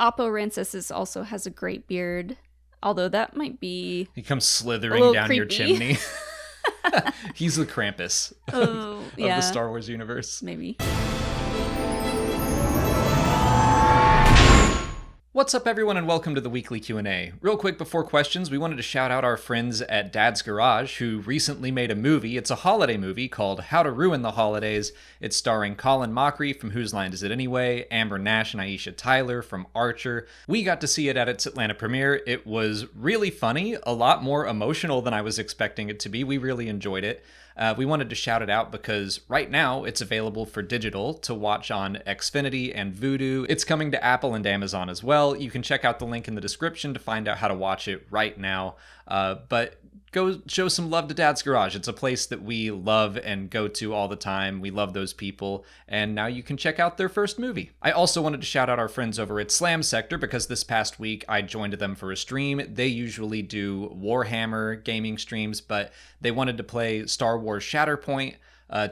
Oppo Rancisis also has a great beard, although that might be He comes slithering down creepy. your chimney. He's the Krampus of the Star Wars universe. Maybe. What's up, everyone, and welcome to the weekly Q&A. Real quick before questions, we wanted to shout out our friends at Dad's Garage, who recently made a movie. It's a holiday movie called How to Ruin the Holidays. It's starring Colin Mochrie from Whose Line Is It Anyway, Amber Nash and Aisha Tyler from Archer. We got to see it at its Atlanta premiere. It was really funny, a lot more emotional than I was expecting it to be. We really enjoyed it. We wanted to shout it out because right now it's available for digital to watch on Xfinity and Vudu. It's coming to Apple and Amazon as well. You can check out the link in the description to find out how to watch it right now. But go show some love to Dad's Garage. It's a place that we love and go to all the time. We love those people. And now you can check out their first movie. I also wanted to shout out our friends over at Slam Sector because this past week I joined them for a stream. They usually do Warhammer gaming streams, but they wanted to play Star Wars Shatterpoint,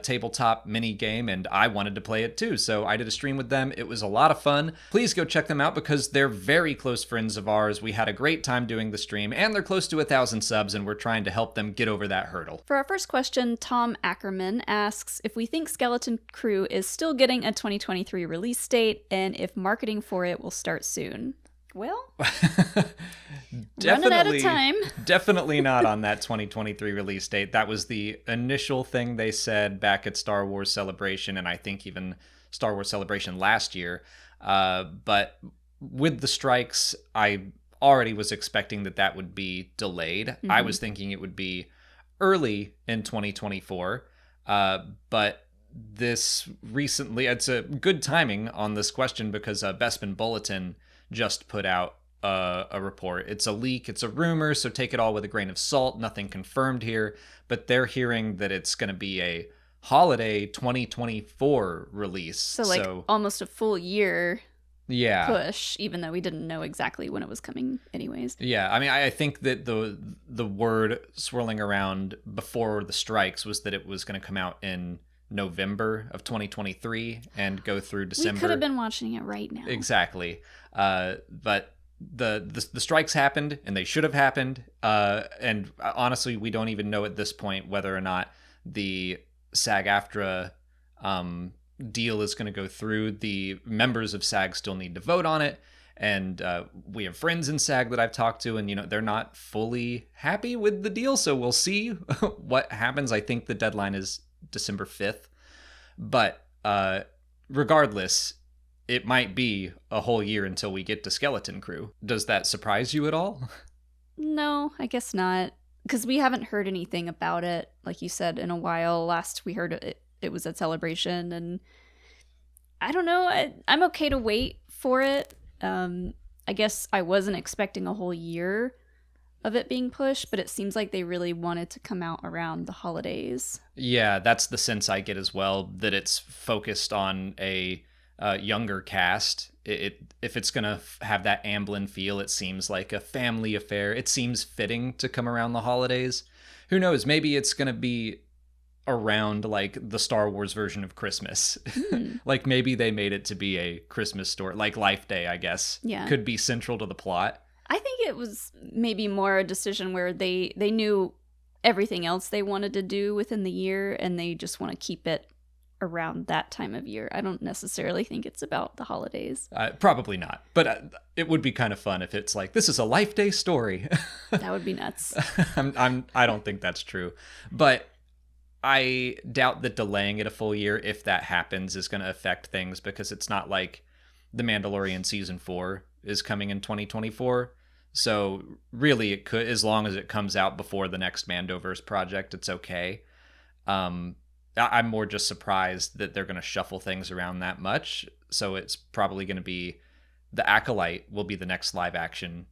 tabletop mini game, and I wanted to play it too, so I did a stream with them. It was a lot of fun. Please go check them out because they're very close friends of ours. We had a great time doing the stream, and they're close to 1,000 subs, and we're trying to help them get over that hurdle. For our first question, Tom Ackerman asks if we think Skeleton Crew is still getting a 2023 release date, and if marketing for it will start soon. Well, running out of time. Definitely not on that 2023 release date. That was the initial thing they said back at Star Wars Celebration, and I think even Star Wars Celebration last year. But with the strikes, I already was expecting that would be delayed. Mm-hmm. I was thinking it would be early in 2024, but this recently, it's a good timing on this question because Bespin Bulletin just put out a report. It's a leak, it's a rumor, so take it all with a grain of salt. Nothing confirmed here, but they're hearing that it's going to be a holiday 2024 release. So almost a full year yeah push, even though we didn't know exactly when it was coming anyways. Yeah, I mean, I think that the word swirling around before the strikes was that it was going to come out in November of 2023 and go through December. We could have been watching it right now. Exactly. But the strikes happened, and they should have happened. And honestly, we don't even know at this point whether or not the SAG-AFTRA deal is going to go through. The members of SAG still need to vote on it. And we have friends in SAG that I've talked to, and they're not fully happy with the deal. So we'll see what happens. I think the deadline is December 5th. But regardless, it might be a whole year until we get to Skeleton Crew. Does that surprise you at all? No, I guess not. Because we haven't heard anything about it, like you said, in a while. Last we heard it was at Celebration, and I don't know. I'm okay to wait for it. I guess I wasn't expecting a whole year of it being pushed, but it seems like they really wanted to come out around the holidays. Yeah, that's the sense I get as well, that it's focused on a younger cast. If it's going to have that Amblin feel, it seems like a family affair. It seems fitting to come around the holidays. Who knows? Maybe it's going to be around like the Star Wars version of Christmas. Like maybe they made it to be a Christmas story, like Life Day, I guess. Yeah. Could be central to the plot. I think it was maybe more a decision where they knew everything else they wanted to do within the year, and they just want to keep it around that time of year. I don't necessarily think it's about the holidays. Probably not, but it would be kind of fun if it's like, this is a Life Day story. That would be nuts. I don't think that's true, but I doubt that delaying it a full year, if that happens, is going to affect things, because it's not like The Mandalorian Season 4 is coming in 2024. So really it could, as long as it comes out before the next Mandoverse project, it's okay. I'm more just surprised that they're going to shuffle things around that much. So it's probably going to be The Acolyte will be the next live action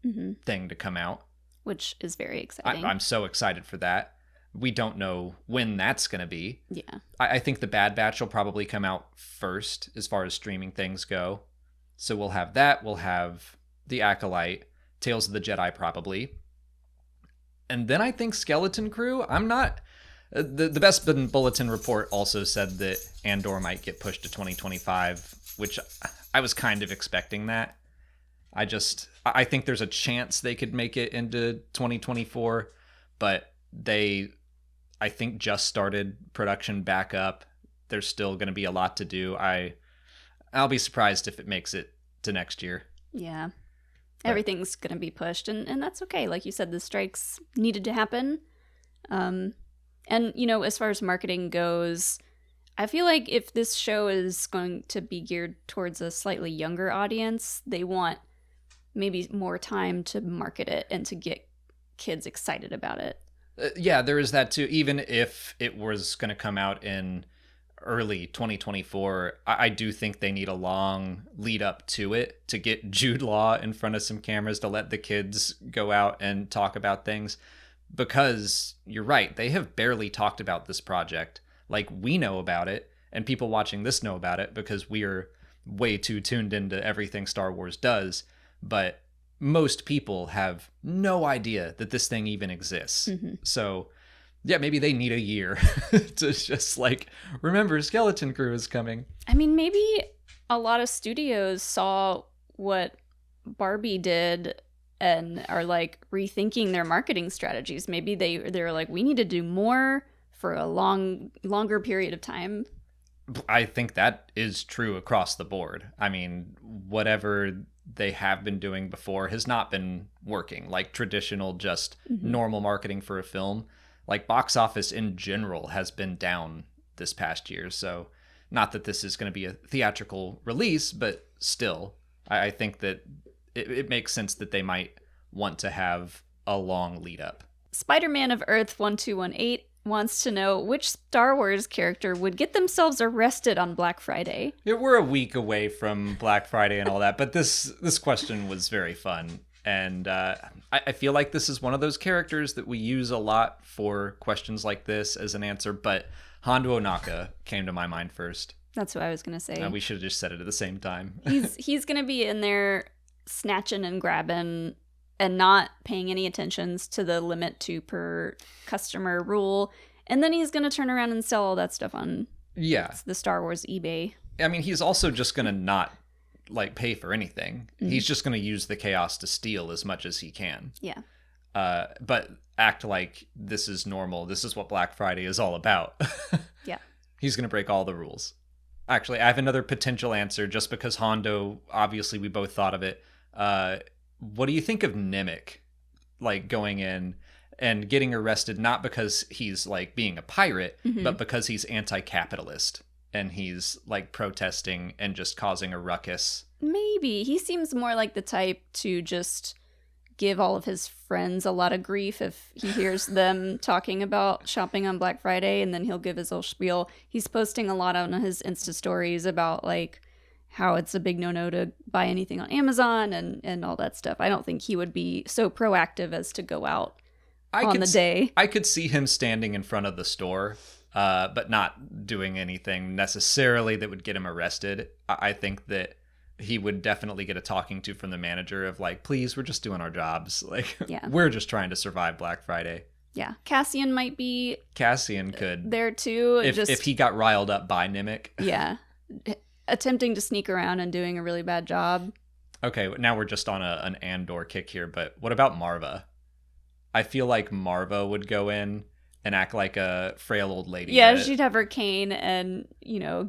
thing to come out. Which is very exciting. I'm so excited for that. We don't know when that's going to be. Yeah. I think The Bad Batch will probably come out first as far as streaming things go. So we'll have that. We'll have The Acolyte, Tales of the Jedi probably. And then I think Skeleton Crew. I'm not... The Bespin Bulletin report also said that Andor might get pushed to 2025, which I was kind of expecting that. I think there's a chance they could make it into 2024, but I think just started production back up. There's still going to be a lot to do. I'll be surprised if it makes it to next year. Yeah. Everything's going to be pushed, and that's okay. Like you said, the strikes needed to happen. And, as far as marketing goes, I feel like if this show is going to be geared towards a slightly younger audience, they want maybe more time to market it and to get kids excited about it. Yeah, there is that too. Even if it was going to come out in early 2024, I do think they need a long lead up to it to get Jude Law in front of some cameras to let the kids go out and talk about things. Because you're right, they have barely talked about this project. Like, we know about it, and people watching this know about it because we are way too tuned into everything Star Wars does. But most people have no idea that this thing even exists. Mm-hmm. So yeah, maybe they need a year to just remember Skeleton Crew is coming. I mean, maybe a lot of studios saw what Barbie did and are rethinking their marketing strategies. Maybe they're like, we need to do more for a longer period of time. I think that is true across the board. I mean, whatever they have been doing before has not been working. Like traditional, just normal marketing for a film. Like box office in general has been down this past year. So not that this is going to be a theatrical release, but still, I think that it makes sense that they might want to have a long lead up. Spider-Man of Earth 1218 wants to know which Star Wars character would get themselves arrested on Black Friday. Yeah, we're a week away from Black Friday and all that, but this question was very fun. And I feel like this is one of those characters that we use a lot for questions like this as an answer, but Hondo Ohnaka came to my mind first. That's what I was going to say. We should have just said it at the same time. He's going to be in there snatching and grabbing and not paying any attentions to the limit 2 per customer rule. And then he's going to turn around and sell all that stuff on the Star Wars eBay. I mean, he's also just going to not pay for anything. Mm-hmm. He's just going to use the chaos to steal as much as he can. Yeah. But act like this is normal. This is what Black Friday is all about. Yeah. He's going to break all the rules. Actually, I have another potential answer just because Hondo, obviously we both thought of it. What do you think of Nemec, going in and getting arrested, not because he's being a pirate, but because he's anti-capitalist and he's protesting and just causing a ruckus? Maybe. He seems more like the type to just give all of his friends a lot of grief if he hears them talking about shopping on Black Friday, and then he'll give his whole spiel. He's posting a lot on his Insta stories about how it's a big no-no to buy anything on Amazon and all that stuff. I don't think he would be so proactive as to go out on the day. I could see him standing in front of the store, but not doing anything necessarily that would get him arrested. I think that he would definitely get a talking to from the manager of please, we're just doing our jobs. We're just trying to survive Black Friday. Yeah. Cassian might be. Cassian could. There too. If he got riled up by Nemec. Yeah. Attempting to sneak around and doing a really bad job. Okay, now we're just on an Andor kick here, but what about Marva? I feel like Marva would go in and act like a frail old lady. Yeah, she'd have her cane and,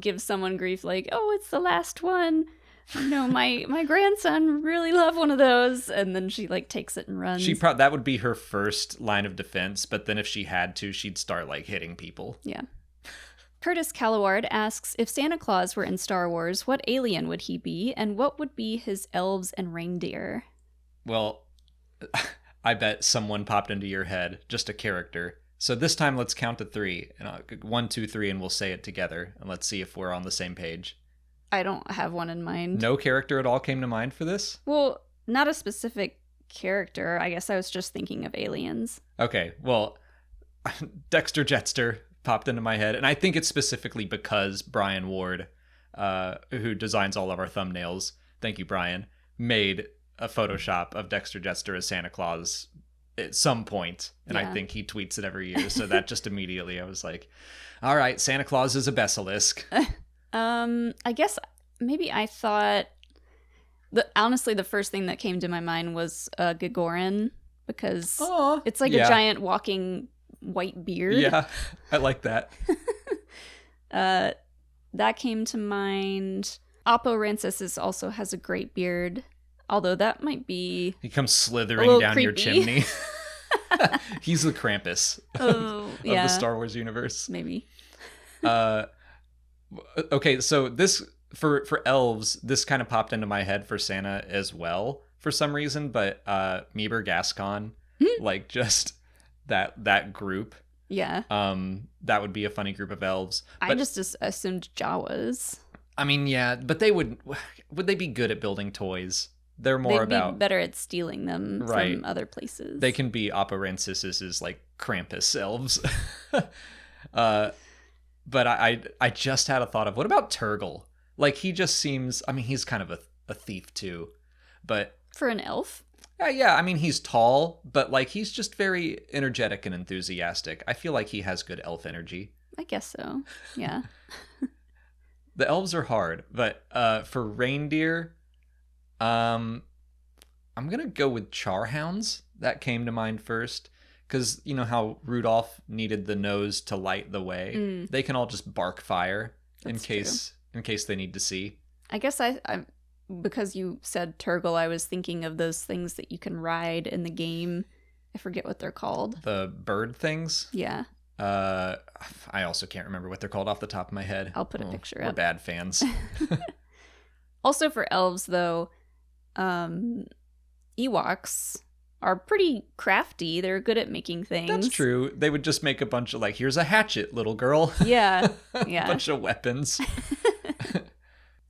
give someone grief oh, it's the last one. My grandson really loved one of those. And then she takes it and runs. That would be her first line of defense, but then if she had to, she'd start hitting people. Yeah. Curtis Calloward asks, if Santa Claus were in Star Wars, what alien would he be, and what would be his elves and reindeer? Well, I bet someone popped into your head, just a character. So this time, let's count to 3. 1, 2, 3, and we'll say it together, and let's see if we're on the same page. I don't have one in mind. No character at all came to mind for this? Well, not a specific character. I guess I was just thinking of aliens. Okay, well, Dexter Jetster popped into my head, and I think it's specifically because Brian Ward, who designs all of our thumbnails, thank you, Brian, made a Photoshop of Dexter Jetster as Santa Claus at some point, and I think he tweets it every year, so that just immediately I was like, all right, Santa Claus is a basilisk. I guess maybe I thought Honestly, the first thing that came to my mind was Gagarin, because it's like yeah. a giant walking white beard. Yeah, I like that. That came to mind. Oppo Rancisis also has a great beard, although that might be He comes slithering down your creepy. chimney. He's the Krampus of the Star Wars universe. Maybe. Okay, so this for elves, this kind of popped into my head for Santa as well for some reason, but Meeber Gascon, like just that group. Yeah. That would be a funny group of elves. But, I just assumed Jawas. I mean, yeah, but they would they be good at building toys? They're more They'd about be better at stealing them Right. from other places. They can be Operansis's like Krampus elves. But I just had a thought of, what about Turgle? Like, he just seems, I mean, he's kind of a thief too, but For an elf? yeah, I mean, he's tall, but like, he's just very energetic and enthusiastic. I feel like he has good elf energy. I guess so. Yeah. The elves are hard, but for reindeer, I'm gonna go with charhounds. That came to mind first, because you know how Rudolph needed the nose to light the way. They can all just bark fire in case they need to see. I guess I because you said Turgle, I was thinking of those things that you can ride in the game. I forget what they're called. The bird things. Yeah. I also can't remember what they're called off the top of my head. I'll put a picture We're up. bad fans. Also for elves, though, Ewoks are pretty crafty. They're good at making things. That's true. They would just make a bunch of like, here's a hatchet, little girl. Yeah. A Yeah. bunch of weapons.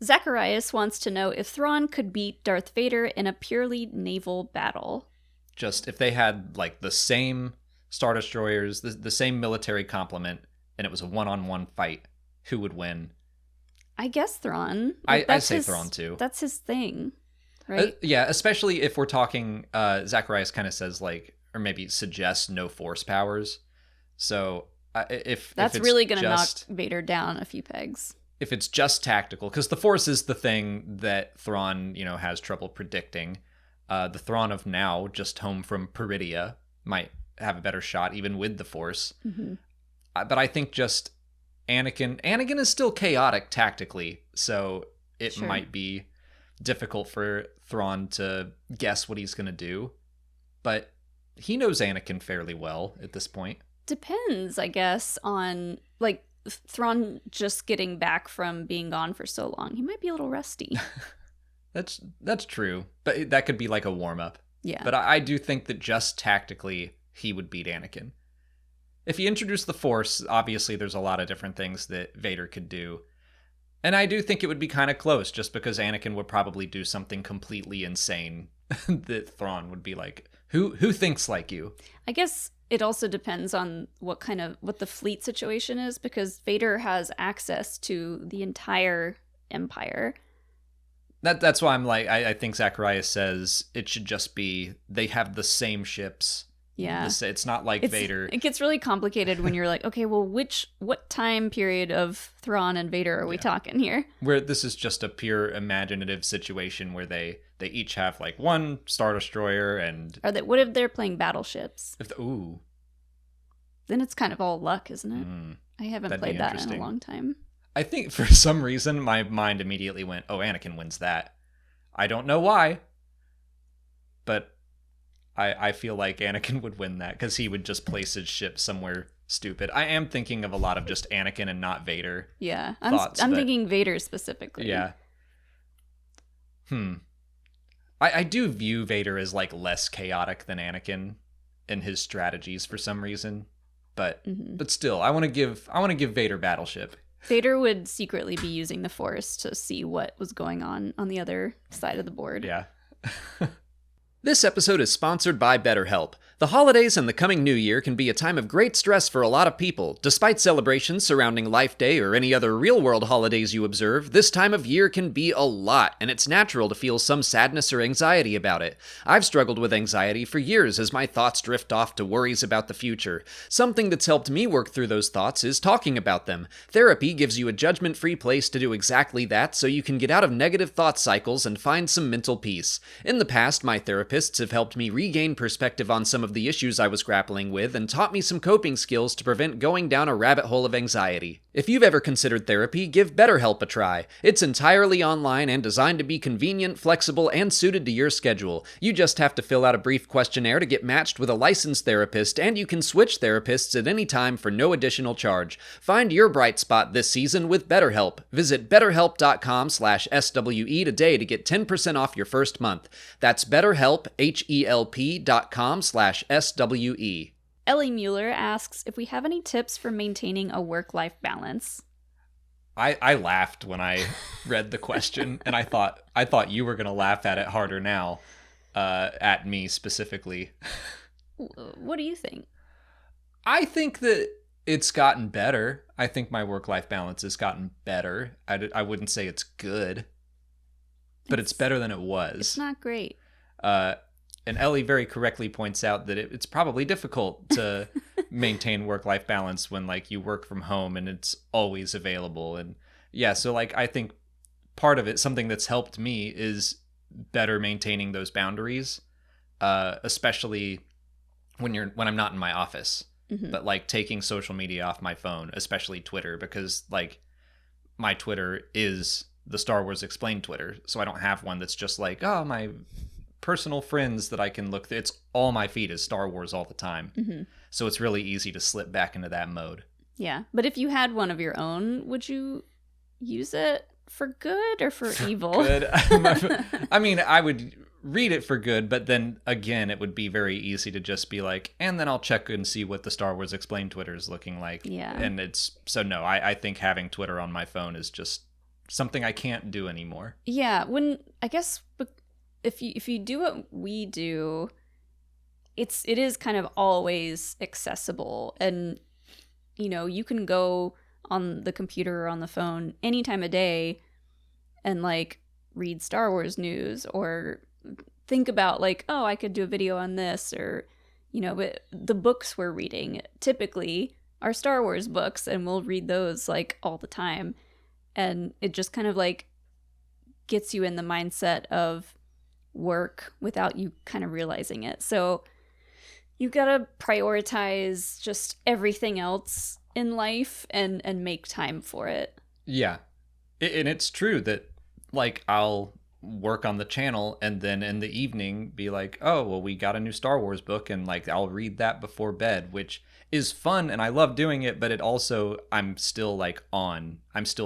Zacharias wants to know if Thrawn could beat Darth Vader in a purely naval battle. Just if they had like the same Star Destroyers, the same military complement, and it was a one-on-one fight, who would win? I guess Thrawn. I say Thrawn too. That's his thing, right? Yeah, especially if we're talking, Zacharias kind of says like, or maybe suggests no force powers. So if That's it's really going to knock just, Vader down a few pegs. if it's just tactical, because the force is the thing that Thrawn, has trouble predicting. The Thrawn of now, just home from Peridia, might have a better shot even with the force. Mm-hmm. But I think just Anakin is still chaotic tactically, so it Sure. might be difficult for Thrawn to guess what he's going to do. But he knows Anakin fairly well at this point. Depends, I guess, on like Thrawn just getting back from being gone for so long. He might be a little rusty. That's true, but that could be like a warm-up. Yeah. But I do think that just tactically, he would beat Anakin. If you introduce the Force, obviously there's a lot of different things that Vader could do. And I do think it would be kind of close, just because Anakin would probably do something completely insane that Thrawn would be like, who thinks like you? I guess it also depends on what the fleet situation is, because Vader has access to the entire Empire. That's why I'm like, I think Zacharias says it should just be, they have the same ships. Yeah. It's not like Vader. It gets really complicated when you're like, okay, well, what time period of Thrawn and Vader are we talking here? Where this is just a pure imaginative situation where they each have like one Star Destroyer and... What if they're playing battleships? Ooh. Then it's kind of all luck, isn't it? I haven't That'd be played that in a interesting. long time. I think for some reason my mind immediately went, oh, Anakin wins that. I don't know why, but I feel like Anakin would win that because he would just place his ship somewhere stupid. I am thinking of a lot of just Anakin and not Vader. Yeah, I'm thinking Vader specifically. Yeah. I do view Vader as like less chaotic than Anakin in his strategies for some reason, but still, I want to give Vader battleship. Vader would secretly be using the Force to see what was going on the other side of the board. Yeah. This episode is sponsored by BetterHelp. The holidays and the coming new year can be a time of great stress for a lot of people. Despite celebrations surrounding Life Day or any other real-world holidays you observe, this time of year can be a lot, and it's natural to feel some sadness or anxiety about it. I've struggled with anxiety for years as my thoughts drift off to worries about the future. Something that's helped me work through those thoughts is talking about them. Therapy gives you a judgment-free place to do exactly that, so you can get out of negative thought cycles and find some mental peace. In the past, my therapists have helped me regain perspective on some of the issues I was grappling with and taught me some coping skills to prevent going down a rabbit hole of anxiety. If you've ever considered therapy, give BetterHelp a try. It's entirely online and designed to be convenient, flexible, and suited to your schedule. You just have to fill out a brief questionnaire to get matched with a licensed therapist, and you can switch therapists at any time for no additional charge. Find your bright spot this season with BetterHelp. Visit betterhelp.com/SWE today to get 10% off your first month. That's BetterHelp, HELP.com/SWE. Ellie Mueller asks if we have any tips for maintaining a work-life balance. I laughed when I read the question, and I thought you were going to laugh at it harder now, at me specifically. What do you think? I think that it's gotten better. I think my work-life balance has gotten better. I wouldn't say it's good, but it's better than it was. It's not great. And Ellie very correctly points out that it's probably difficult to maintain work-life balance when like you work from home and it's always available. And yeah, so like I think part of it, something that's helped me is better maintaining those boundaries, especially when I'm not in my office. Mm-hmm. But like taking social media off my phone, especially Twitter, because like my Twitter is the Star Wars Explained Twitter, so I don't have one that's just like, oh, my personal friends that I can look through. It's all my feed is Star Wars all the time. Mm-hmm. So it's really easy to slip back into that mode. Yeah. But if you had one of your own, would you use it for good or for evil? Good. I mean, I would read it for good, but then again, it would be very easy to just be like, and then I'll check and see what the Star Wars Explained Twitter is looking like. Yeah. And I think having Twitter on my phone is just something I can't do anymore. Yeah. If you do what we do, it is kind of always accessible, and you can go on the computer or on the phone any time of day and like read Star Wars news or think about like, oh, I could do a video on this, or but the books we're reading typically are Star Wars books, and we'll read those like all the time, and it just kind of like gets you in the mindset of work without you kind of realizing it. So you gotta prioritize just everything else in life and make time for it. Yeah. And it's true that like I'll work on the channel and then in the evening be like, oh, well, we got a new Star Wars book, and like I'll read that before bed, which is fun and I love doing it, but it also, I'm still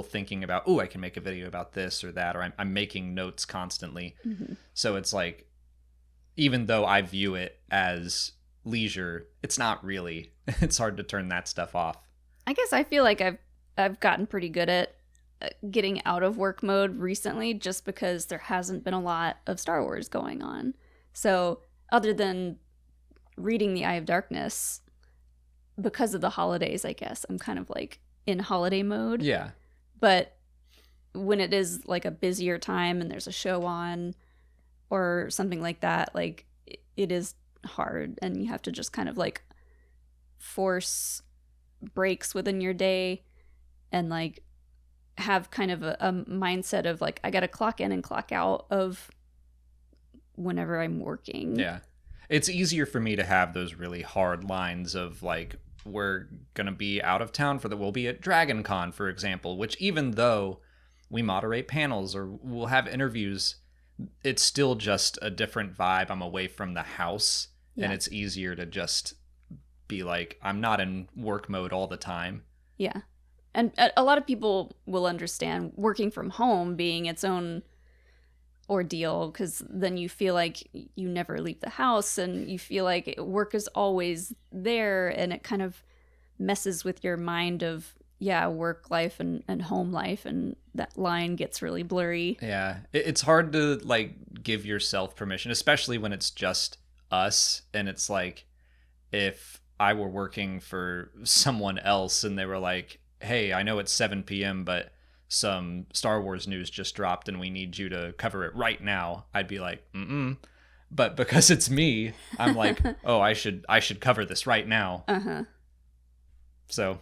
thinking about, oh, I can make a video about this or that, or I'm making notes constantly. Mm-hmm. So it's like, even though I view it as leisure, it's not really. It's hard to turn that stuff off. I guess I feel like I've gotten pretty good at getting out of work mode recently, just because there hasn't been a lot of Star Wars going on. So other than reading The Eye of Darkness, because of the holidays, I guess I'm kind of like in holiday mode. Yeah. But when it is like a busier time and there's a show on or something like that, like it is hard, and you have to just kind of like force breaks within your day and like have kind of a mindset of like, I gotta clock in and clock out of whenever I'm working. Yeah. It's easier for me to have those really hard lines of like, we're gonna be out of town we'll be at Dragon Con, for example, which even though we moderate panels or we'll have interviews, it's still just a different vibe. I'm away from the house, and it's easier to just be like, I'm not in work mode all the time. Yeah. And a lot of people will understand working from home being its own ordeal, because then you feel like you never leave the house and you feel like work is always there, and it kind of messes with your mind of work life and home life, and that line gets really blurry. Yeah, it's hard to like give yourself permission, especially when it's just us, and it's like if I were working for someone else and they were like, hey, I know it's 7 p.m., but some Star Wars news just dropped and we need you to cover it right now, I'd be like, mm-mm. But because it's me, I'm like, oh, I should cover this right now. Uh-huh. So,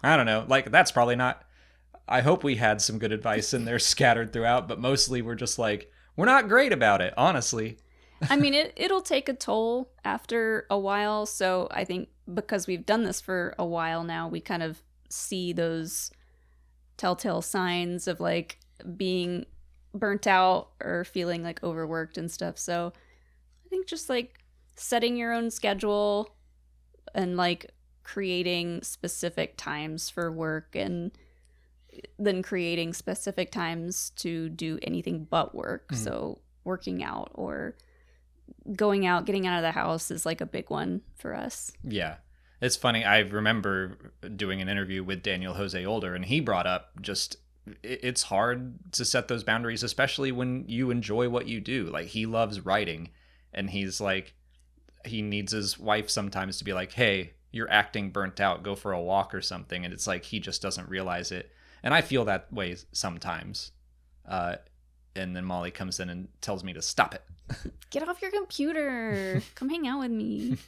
I don't know. Like, that's probably not... I hope we had some good advice in there scattered throughout, but mostly we're just like, we're not great about it, honestly. I mean, it'll take a toll after a while, so I think because we've done this for a while now, we kind of see those telltale signs of, like, being burnt out or feeling, like, overworked and stuff. So I think just, like, setting your own schedule and, like, creating specific times for work and then creating specific times to do anything but work. Mm-hmm. So working out or going out, getting out of the house is like a big one for us. Yeah. It's funny. I remember doing an interview with Daniel Jose Older, and he brought up just it's hard to set those boundaries, especially when you enjoy what you do. Like, he loves writing, and he's like, he needs his wife sometimes to be like, hey, you're acting burnt out, go for a walk or something. And it's like, he just doesn't realize it. And I feel that way sometimes. And then Molly comes in and tells me to stop it. Get off your computer. Come hang out with me.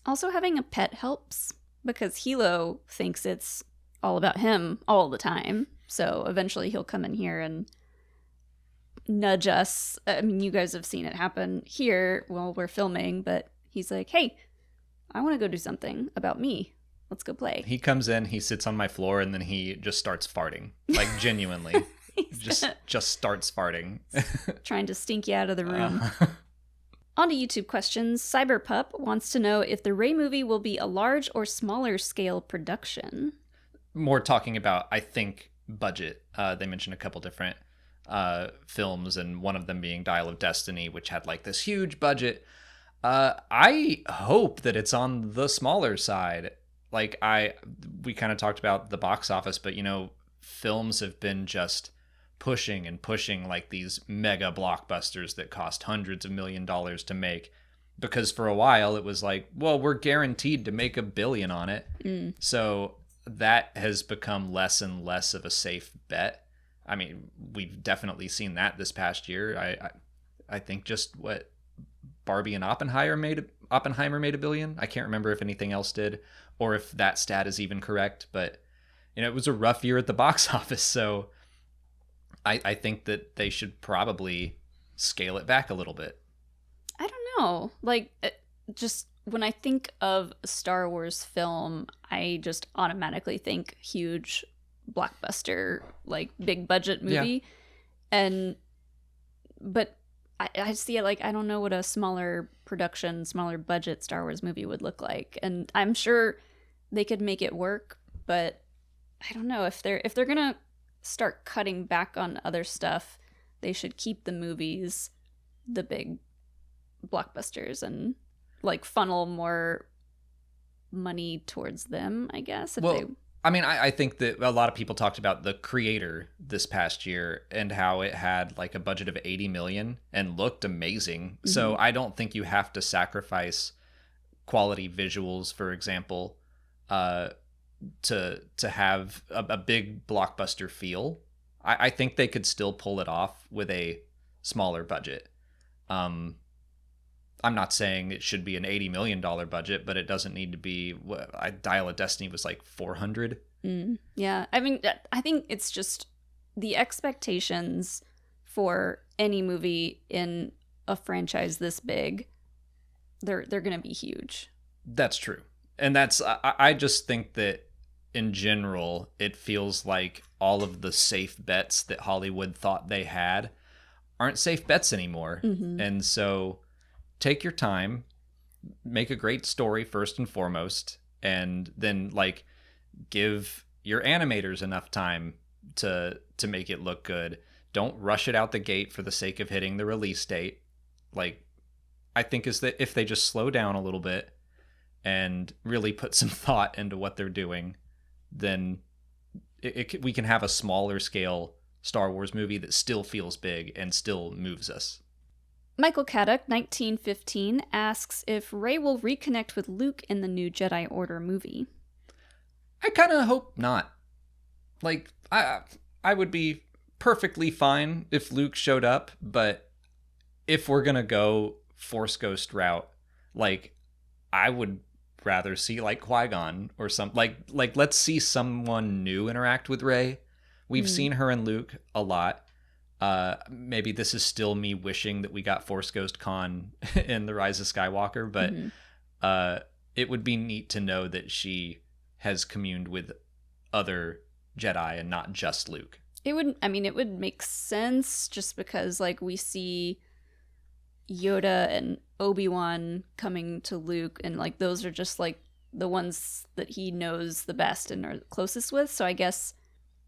Also, having a pet helps because Hilo thinks it's all about him all the time. So eventually he'll come in here and nudge us. I mean, you guys have seen it happen here while we're filming, but he's like, hey, I want to go do something about me. Let's go play. He comes in, he sits on my floor, and then he just starts farting. Like, genuinely. just starts farting. Trying to stink you out of the room. On to YouTube questions. Cyberpup wants to know if the Rey movie will be a large or smaller scale production. More talking about, I think, budget. They mentioned a couple different films, and one of them being Dial of Destiny, which had like this huge budget. I hope that it's on the smaller side. Like, we kind of talked about the box office, but, you know, films have been just pushing and pushing like these mega blockbusters that cost hundreds of $millions to make, because for a while it was like, well, we're guaranteed to make $1 billion on it. So that has become less and less of a safe bet. I mean, we've definitely seen that this past year. I think just what Barbie and Oppenheimer made $1 billion. I can't remember if anything else did, or if that stat is even correct, but you know, it was a rough year at the box office. So I think that they should probably scale it back a little bit. I don't know. Like, just when I think of a Star Wars film, I just automatically think huge blockbuster, like big budget movie. Yeah. But I see it like, I don't know what a smaller production, smaller budget Star Wars movie would look like. And I'm sure they could make it work, but I don't know if they're gonna start cutting back on other stuff, they should keep the movies, the big blockbusters, and like funnel more money towards them, I guess. I mean, I think that a lot of people talked about The Creator this past year and how it had like a budget of $80 million and looked amazing. Mm-hmm. So I don't think you have to sacrifice quality visuals, for example, to have a big blockbuster feel. I think they could still pull it off with a smaller budget. I'm not saying it should be an $80 million budget, but it doesn't need to be. Dial of Destiny was like 400. Yeah, I mean, I think it's just the expectations for any movie in a franchise this big. They're going to be huge. That's true, and I just think that in general, it feels like all of the safe bets that Hollywood thought they had aren't safe bets anymore, and so. Take your time, make a great story first and foremost, and then like give your animators enough time to make it look good. Don't rush it out the gate for the sake of hitting the release date. Like, I think is that if they just slow down a little bit and really put some thought into what they're doing, then we can have a smaller scale Star Wars movie that still feels big and still moves us. Michael Caddock, 1915, asks if Rey will reconnect with Luke in the new Jedi Order movie. I kind of hope not. Like, I would be perfectly fine if Luke showed up, but if we're gonna go Force Ghost route, like, I would rather see like Qui-Gon or something. Like let's see someone new interact with Rey. We've seen her and Luke a lot. Maybe this is still me wishing that we got Force Ghost Khan in The Rise of Skywalker, but it would be neat to know that she has communed with other Jedi and not just Luke. It would make sense just because, like, we see Yoda and Obi-Wan coming to Luke, and, like, those are just, like, the ones that he knows the best and are closest with, so I guess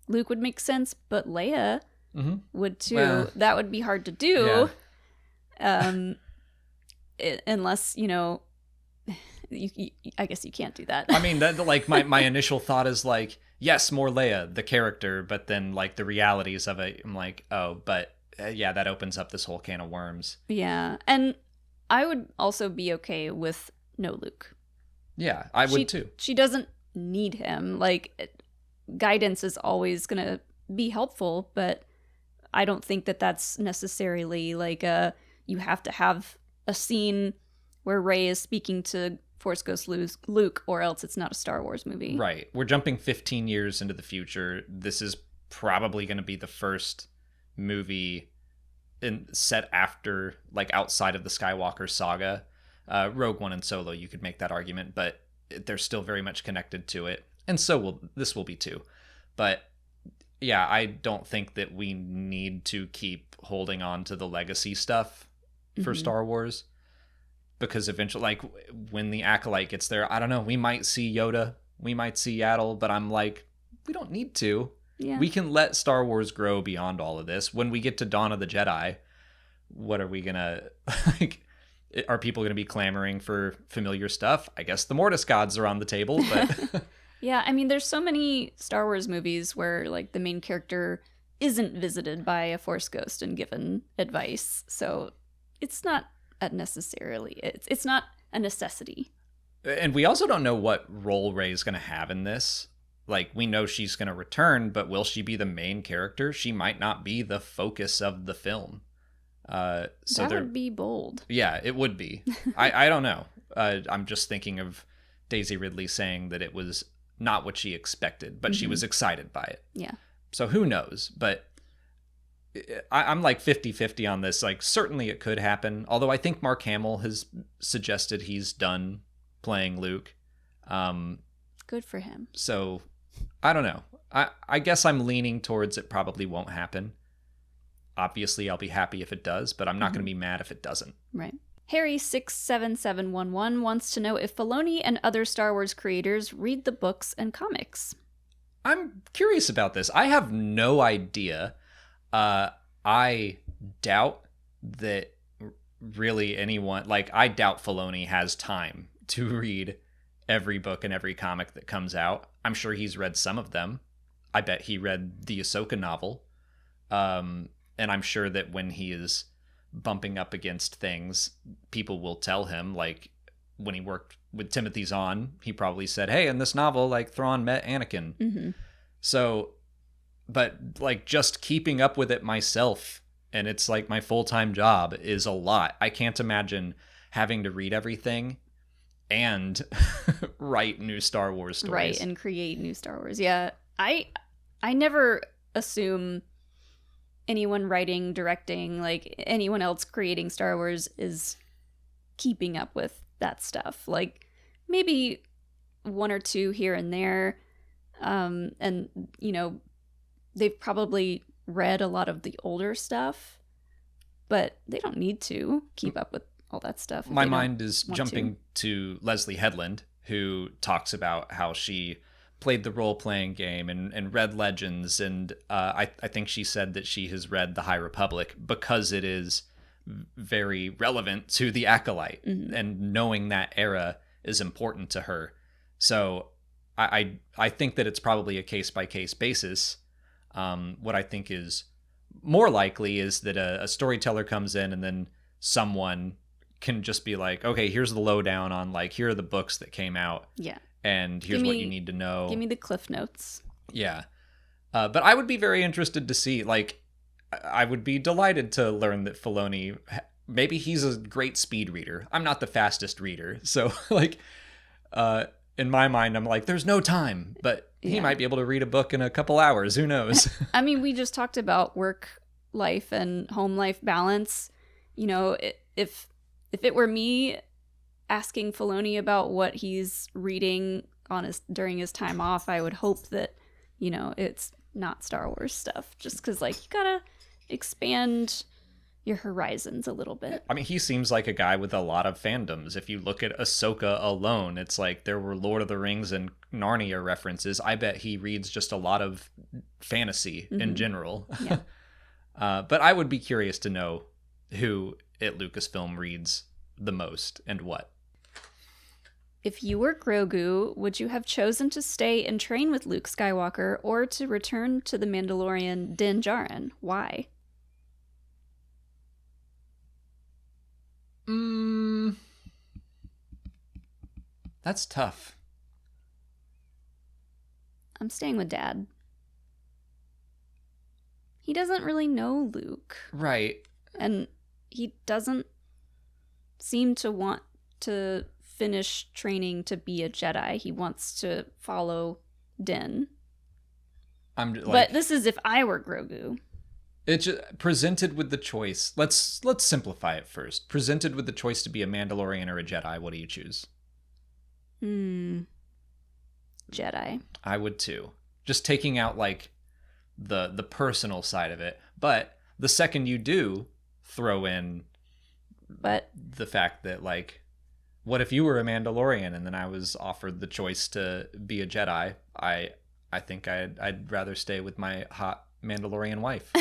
Luke would make sense, but Leia would too. Well, that would be hard to do. Yeah. Unless, I guess you can't do that. I mean, that, like, my initial thought is, like, yes, more Leia, the character, but then, like, the realities of it, I'm like, oh, but yeah, that opens up this whole can of worms. Yeah, and I would also be okay with no Luke. Yeah, I would too. She doesn't need him. Like, guidance is always going to be helpful, but I don't think that that's necessarily, like, you have to have a scene where Rey is speaking to Force Ghost Luke, or else it's not a Star Wars movie. Right. We're jumping 15 years into the future. This is probably going to be the first movie set after, like, outside of the Skywalker saga. Rogue One and Solo, you could make that argument, but they're still very much connected to it. And so this will be too. But yeah, I don't think that we need to keep holding on to the legacy stuff for Star Wars. Because eventually, like, when the Acolyte gets there, I don't know, we might see Yoda, we might see Yaddle, but I'm like, we don't need to. Yeah. We can let Star Wars grow beyond all of this. When we get to Dawn of the Jedi, what are we gonna, like, are people gonna be clamoring for familiar stuff? I guess the Mortis gods are on the table, but... Yeah, I mean, there's so many Star Wars movies where, like, the main character isn't visited by a Force ghost and given advice, so it's not necessarily, it's not a necessity. And we also don't know what role Rey's going to have in this. Like, we know she's going to return, but will she be the main character? She might not be the focus of the film. So that would be bold. Yeah, it would be. I don't know. I'm just thinking of Daisy Ridley saying that it was not what she expected, but she was excited by it. Yeah. So who knows? But I'm like 50-50 on this. Like, certainly it could happen. Although I think Mark Hamill has suggested he's done playing Luke. Good for him. So I don't know. I guess I'm leaning towards it probably won't happen. Obviously, I'll be happy if it does, but I'm not going to be mad if it doesn't. Right. Harry67711 wants to know if Filoni and other Star Wars creators read the books and comics. I'm curious about this. I have no idea. I doubt that really anyone, like, I doubt Filoni has time to read every book and every comic that comes out. I'm sure he's read some of them. I bet he read the Ahsoka novel. And I'm sure that when he is bumping up against things, people will tell him, like, when he worked with Timothy Zahn, he probably said, hey, in this novel, like, Thrawn met Anakin. So, but, like, just keeping up with it myself, and it's like my full-time job, is a lot. I can't imagine having to read everything and write new Star Wars stories. Right, and create new Star Wars. Yeah, I never assume anyone writing, directing, like, anyone else creating Star Wars is keeping up with that stuff. Like, maybe one or two here and there, and, you know, they've probably read a lot of the older stuff, but they don't need to keep up with all that stuff. My mind is jumping to Leslie Headland, who talks about how she played the role-playing game and read Legends, and I think she said that she has read The High Republic because it is very relevant to the Acolyte, and knowing that era is important to her. So I think that it's probably a case-by-case basis. What I think is more likely is that a storyteller comes in and then someone can just be like, okay, here's the lowdown on like, here are the books that came out. Yeah. And here's what you need to know. Give me the Cliff Notes. Yeah. But I would be very interested to see, like, I would be delighted to learn that Filoni, maybe he's a great speed reader. I'm not the fastest reader. So, like, in my mind, I'm like, there's no time. But he might be able to read a book in a couple hours. Who knows? I mean, we just talked about work life and home life balance. You know, if it were me asking Filoni about what he's reading during his time off, I would hope that, you know, it's not Star Wars stuff, just because, like, you gotta expand your horizons a little bit. I mean, he seems like a guy with a lot of fandoms. If you look at Ahsoka alone, it's like there were Lord of the Rings and Narnia references. I bet he reads just a lot of fantasy in general. Yeah. But I would be curious to know who at Lucasfilm reads the most and what. If you were Grogu, would you have chosen to stay and train with Luke Skywalker or to return to the Mandalorian Din Djarin? Why? That's tough. I'm staying with Dad. He doesn't really know Luke. Right. And he doesn't seem to want to finish training to be a Jedi. He wants to follow Din. But this is if I were Grogu. It's just presented with the choice. Let's simplify it first. Presented with the choice to be a Mandalorian or a Jedi, what do you choose? Jedi. I would too. Just taking out like the personal side of it. But the second you do throw in the fact that, like, what if you were a Mandalorian and then I was offered the choice to be a Jedi? I think I'd rather stay with my hot Mandalorian wife.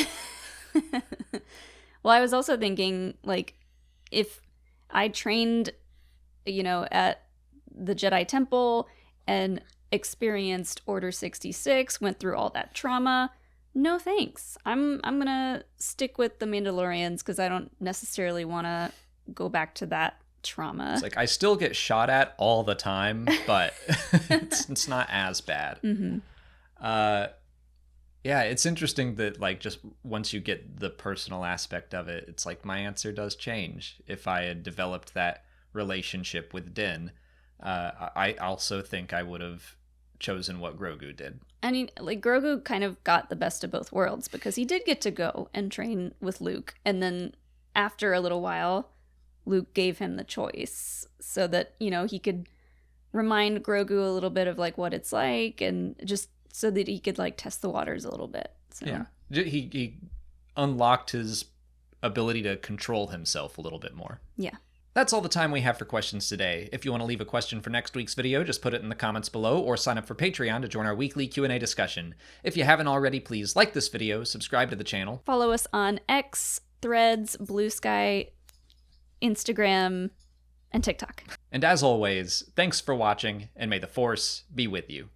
Well, I was also thinking, like, if I trained, you know, at the Jedi Temple and experienced Order 66, went through all that trauma, no thanks. I'm gonna stick with the Mandalorians because I don't necessarily want to go back to that trauma. It's like I still get shot at all the time, but it's not as bad. Yeah, it's interesting that, like, just once you get the personal aspect of it, it's like my answer does change. If I had developed that relationship with Din, I also think I would have chosen what Grogu did. I mean, like, Grogu kind of got the best of both worlds because he did get to go and train with Luke. And then after a little while, Luke gave him the choice so that, you know, he could remind Grogu a little bit of, like, what it's like, and just so that he could, like, test the waters a little bit. So. Yeah. He unlocked his ability to control himself a little bit more. Yeah. That's all the time we have for questions today. If you want to leave a question for next week's video, just put it in the comments below or sign up for Patreon to join our weekly Q&A discussion. If you haven't already, please like this video, subscribe to the channel. Follow us on X, Threads, Blue Sky, Instagram, and TikTok. And as always, thanks for watching, and may the Force be with you.